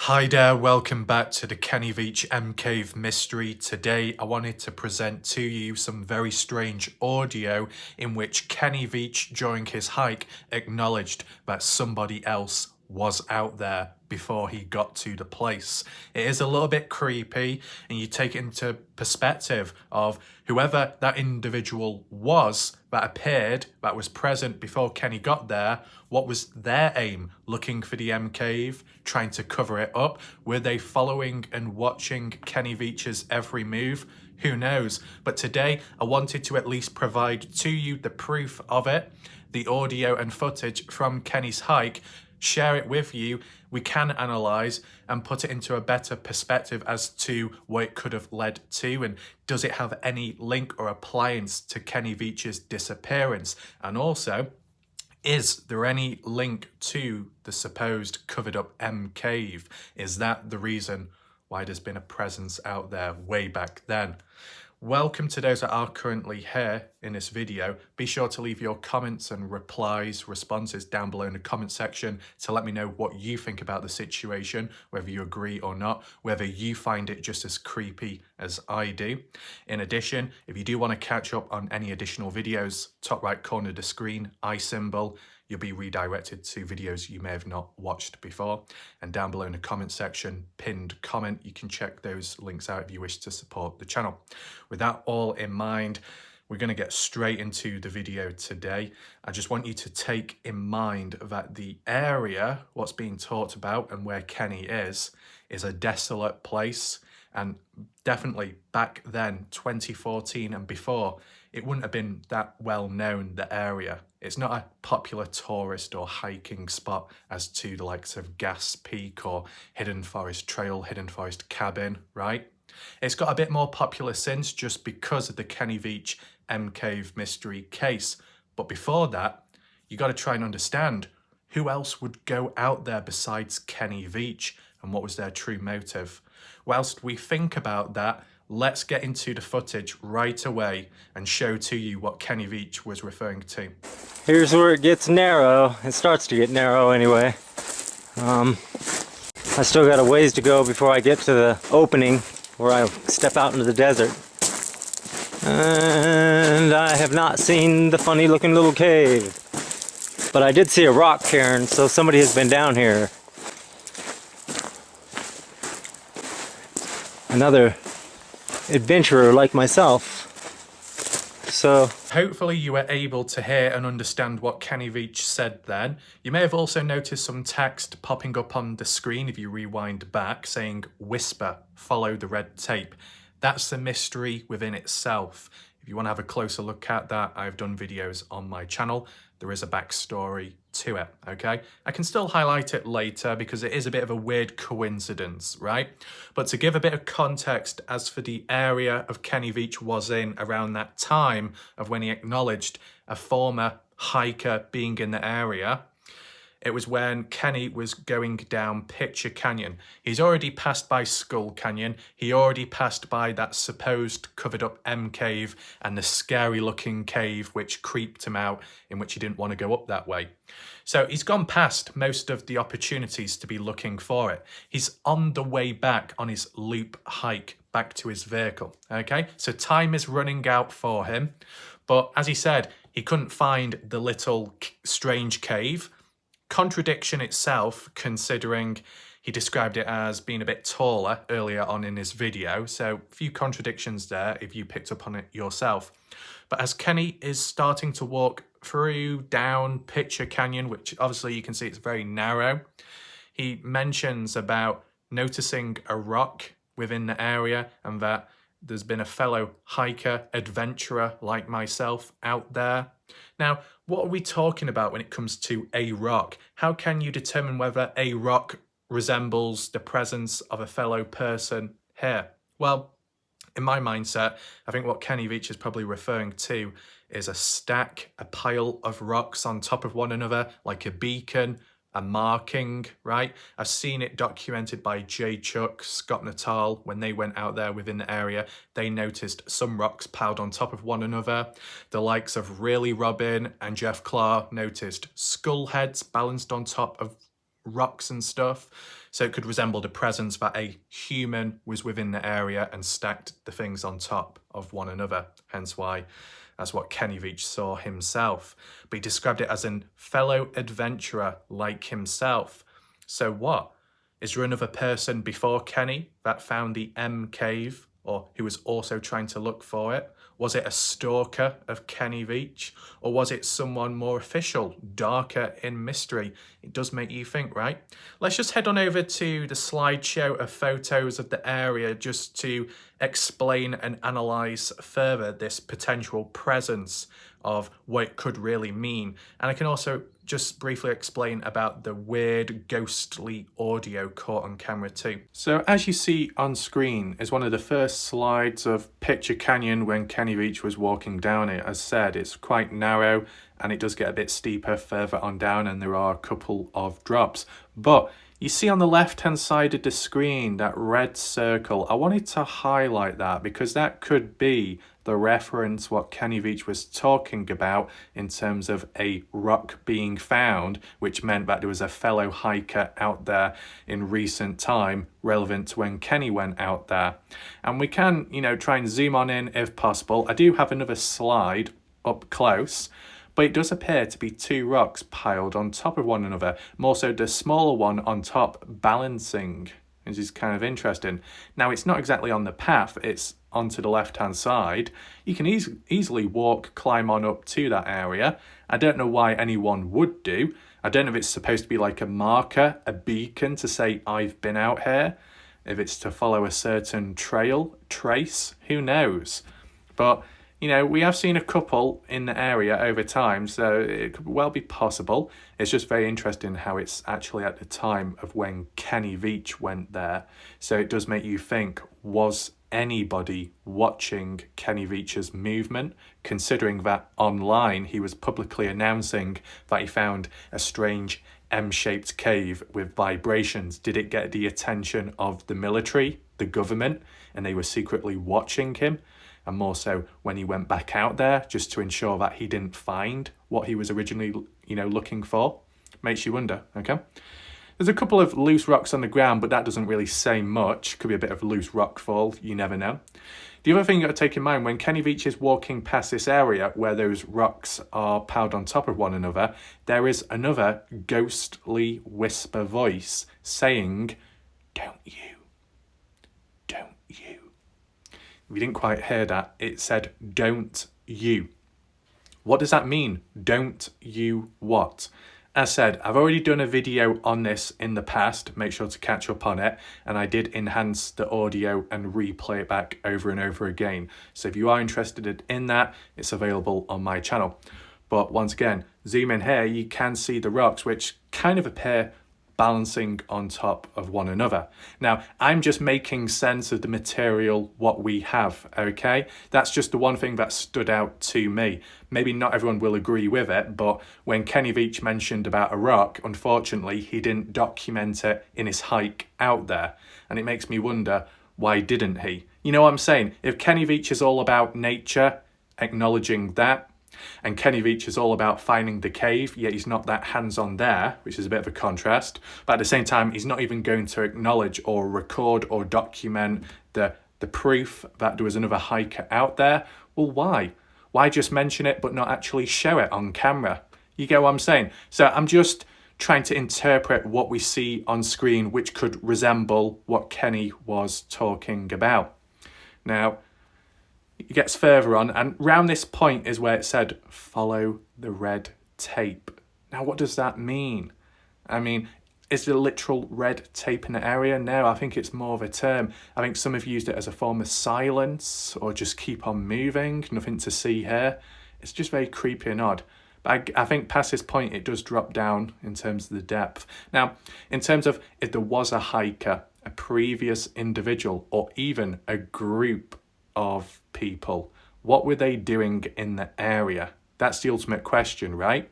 Hi there, welcome back to the Kenny Veach M Cave mystery. Today I wanted to present to you some very strange audio in which Kenny Veach during his hike acknowledged that somebody else was out there before he got to the place. It is a little bit creepy, and you take it into perspective of whoever that individual was that appeared, that was present before Kenny got there. What was their aim? Looking for the M Cave, trying to cover it up? Were they following and watching Kenny Veach's every move? Who knows? But today I wanted to at least provide to you the proof of it, the audio and footage from Kenny's hike, share it with you. We can analyse and put it into a better perspective as to what it could have led to, and does it have any link or appliance to Kenny Veach's disappearance? And also, is there any link to the supposed covered up M Cave? Is that the reason why there's been a presence out there way back then? Welcome to those that are currently here in this video. Be sure to leave your comments and responses down below in the comment section to let me know what you think about the situation, whether you agree or not, whether you find it just as creepy as I do. In addition, if you do want to catch up on any additional videos, top right corner of the screen, I symbol, you'll be redirected to videos you may have not watched before. And down below in the comment section, pinned comment, you can check those links out if you wish to support the channel. With that all in mind, we're going to get straight into the video today. I just want you to take in mind that the area, what's being talked about and where Kenny is a desolate place. And definitely back then, 2014 and before, it wouldn't have been that well known, the area. It's not a popular tourist or hiking spot as to the likes of Gas Peak or Hidden Forest Trail, Hidden Forest Cabin, right? It's got a bit more popular since, just because of the Kenny Veach M Cave mystery case. But before that, you got to try and understand who else would go out there besides Kenny Veach, and what was their true motive. Whilst we think about that, let's get into the footage right away and show to you what Kenny Veach was referring to. Here's where it gets narrow. It starts to get narrow anyway. I still got a ways to go before I get to the opening where I step out into the desert. And I have not seen the funny looking little cave. But I did see a rock cairn, so somebody has been down here. Another adventurer like myself. So hopefully you were able to hear and understand what Kenny Veach said then. You may have also noticed some text popping up on the screen if you rewind back saying whisper, follow the red tape. That's a mystery within itself. If you want to have a closer look at that, I've done videos on my channel. There is a backstory to it, okay? I can still highlight it later because it is a bit of a weird coincidence, right? But to give a bit of context as for the area of Kenny Veach was in around that time of when he acknowledged a former hiker being in the area, it was when Kenny was going down Picture Canyon. He's already passed by Skull Canyon. He already passed by that supposed covered up M Cave and the scary looking cave which creeped him out, in which he didn't want to go up that way. So he's gone past most of the opportunities to be looking for it. He's on the way back on his loop hike back to his vehicle, okay? So time is running out for him. But as he said, he couldn't find the little strange cave. Contradiction itself, considering he described it as being a bit taller earlier on in his video. So a few contradictions there if you picked up on it yourself. But as Kenny is starting to walk through down Picture Canyon, which obviously you can see it's very narrow, he mentions about noticing a rock within the area and that there's been a fellow hiker, adventurer like myself out there. Now, what are we talking about when it comes to a rock? How can you determine whether a rock resembles the presence of a fellow person here? Well, in my mindset, I think what Kenny Veach is probably referring to is a stack, a pile of rocks on top of one another, like a beacon, a marking, right? I've seen it documented by Jay Chuck, Scott Natal, when they went out there within the area. They noticed some rocks piled on top of one another. The likes of Really Robin and Jeff Clark noticed skull heads balanced on top of rocks and stuff. So it could resemble the presence that a human was within the area and stacked the things on top of one another. Hence why that's what Kenny Veach saw himself. But he described it as a fellow adventurer like himself. So what? Is there another person before Kenny that found the M cave, or who was also trying to look for it? Was it a stalker of Kenny Veach? Or was it someone more official, darker in mystery? It does make you think, right? Let's just head on over to the slideshow of photos of the area just to explain and analyse further this potential presence of what it could really mean. And I can also just briefly explain about the weird ghostly audio caught on camera too. So as you see on screen is one of the first slides of Picture Canyon when Kenny Veach was walking down it. As said, it's quite narrow and it does get a bit steeper further on down, and there are a couple of drops. But you see on the left hand side of the screen that red circle. I wanted to highlight that because that could be the reference what Kenny Veach was talking about in terms of a rock being found, which meant that there was a fellow hiker out there in recent time relevant to when Kenny went out there. And we can, try and zoom on in if possible. I do have another slide up close, but it does appear to be two rocks piled on top of one another, more so the smaller one on top balancing, which is kind of interesting. Now, it's not exactly on the path, it's onto the left-hand side. You can easily climb on up to that area. I don't know why anyone would do. I don't know if it's supposed to be like a marker, a beacon to say, I've been out here. If it's to follow a certain trace, who knows? But we have seen a couple in the area over time, so it could well be possible. It's just very interesting how it's actually at the time of when Kenny Veach went there. So it does make you think, was anybody watching Kenny Veach's movement, considering that online he was publicly announcing that he found a strange M-shaped cave with vibrations? Did it get the attention of the military, the government, and they were secretly watching him? And more so when he went back out there just to ensure that he didn't find what he was originally, looking for. Makes you wonder, okay? There's a couple of loose rocks on the ground, but that doesn't really say much. Could be a bit of loose rock fall, you never know. The other thing you got to take in mind, when Kenny Veach is walking past this area where those rocks are piled on top of one another, there is another ghostly whisper voice saying, "Don't you. Don't you." If you didn't quite hear that, it said, "Don't you." What does that mean? Don't you what? As said, I've already done a video on this in the past. Make sure to catch up on it. And I did enhance the audio and replay it back over and over again. So if you are interested in that, it's available on my channel. But once again, zoom in here, you can see the rocks, which kind of appear balancing on top of one another. Now, I'm just making sense of the material, what we have, okay? That's just the one thing that stood out to me. Maybe not everyone will agree with it, but when Kenny Veach mentioned about a rock, unfortunately, he didn't document it in his hike out there. And it makes me wonder, why didn't he? You know what I'm saying? If Kenny Veach is all about nature, acknowledging that, and Kenny Veach is all about finding the cave, yet he's not that hands-on there, which is a bit of a contrast. But at the same time, he's not even going to acknowledge or record or document the proof that there was another hiker out there. Well, why? Why just mention it but not actually show it on camera? You get what I'm saying? So I'm just trying to interpret what we see on screen, which could resemble what Kenny was talking about. Now, it gets further on, and round this point is where it said, "Follow the red tape." Now, what does that mean? I mean, is there literal red tape in the area? No, I think it's more of a term. I think some have used it as a form of silence or just keep on moving, nothing to see here. It's just very creepy and odd. But I think past this point, it does drop down in terms of the depth. Now, in terms of if there was a hiker, a previous individual, or even a group of people, what were they doing in the area? That's the ultimate question, right?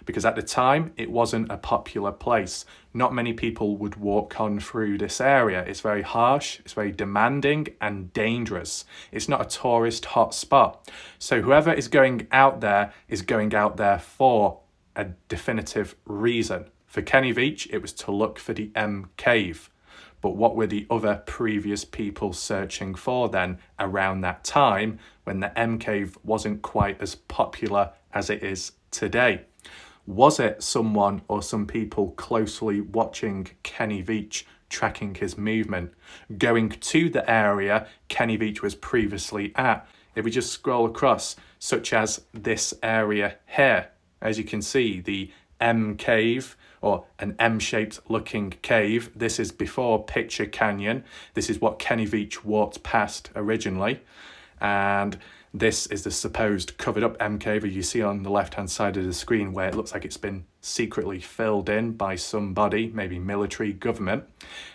Because at the time, it wasn't a popular place. Not many people would walk on through this area. It's very harsh, it's very demanding and dangerous. It's not a tourist hot spot. So whoever is going out there for a definitive reason. For Kenny Veach, it was to look for the M cave. But what were the other previous people searching for then around that time when the M cave wasn't quite as popular as it is today? Was it someone or some people closely watching Kenny Veach, tracking his movement, going to the area Kenny Veach was previously at? If we just scroll across, such as this area here, as you can see, the M cave, or an M-shaped looking cave. This is before Picture Canyon. This is what Kenny Veach walked past originally. And this is the supposed covered up M cave, as you see on the left-hand side of the screen, where it looks like it's been secretly filled in by somebody, maybe military, government.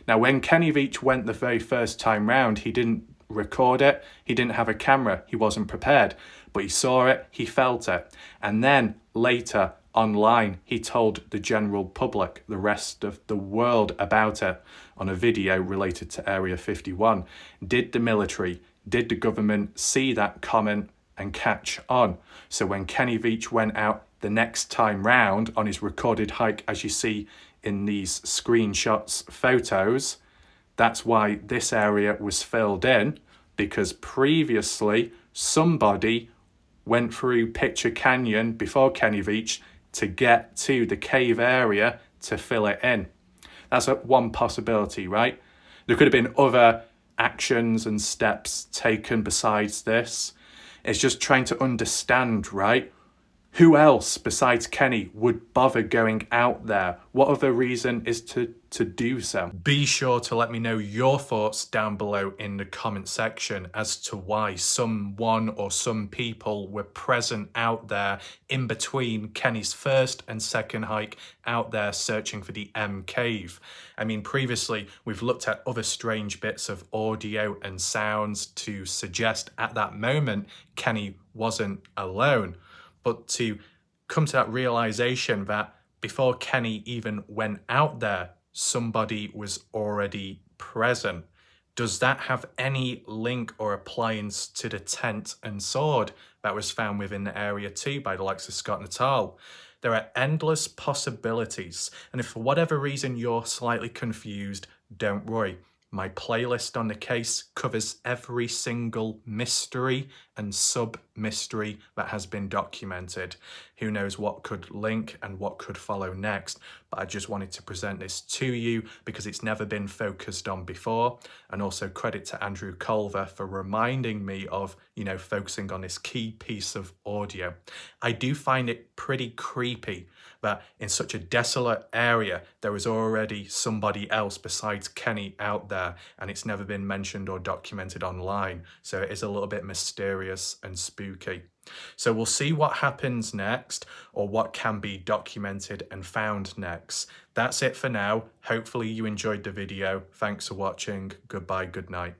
Now, when Kenny Veach went the very first time round, he didn't record it. He didn't have a camera. He wasn't prepared. But he saw it, he felt it. And then later, online, he told the general public, the rest of the world, about it on a video related to Area 51. Did the military, did the government see that comment and catch on? So when Kenny Veach went out the next time round on his recorded hike, as you see in these screenshots, photos, that's why this area was filled in, because previously somebody went through Picture Canyon before Kenny Veach to get to the cave area to fill it in. That's one possibility, right? There could have been other actions and steps taken besides this. It's just trying to understand, right? Who else besides Kenny would bother going out there? What other reason is to do so? Be sure to let me know your thoughts down below in the comment section as to why someone or some people were present out there in between Kenny's first and second hike out there searching for the M cave. I mean, previously we've looked at other strange bits of audio and sounds to suggest at that moment Kenny wasn't alone. But to come to that realization that before Kenny even went out there, somebody was already present. Does that have any link or appliance to the tent and sword that was found within the area too by the likes of Scott Natal? There are endless possibilities, and if for whatever reason you're slightly confused, don't worry. My playlist on the case covers every single mystery and sub-mystery that has been documented. Who knows what could link and what could follow next, but I just wanted to present this to you because it's never been focused on before, and also credit to Andrew Culver for reminding me of, focusing on this key piece of audio. I do find it pretty creepy that in such a desolate area, there was already somebody else besides Kenny out there, and it's never been mentioned or documented online. So it is a little bit mysterious and spooky. So we'll see what happens next, or what can be documented and found next. That's it for now. Hopefully you enjoyed the video. Thanks for watching. Goodbye, good night.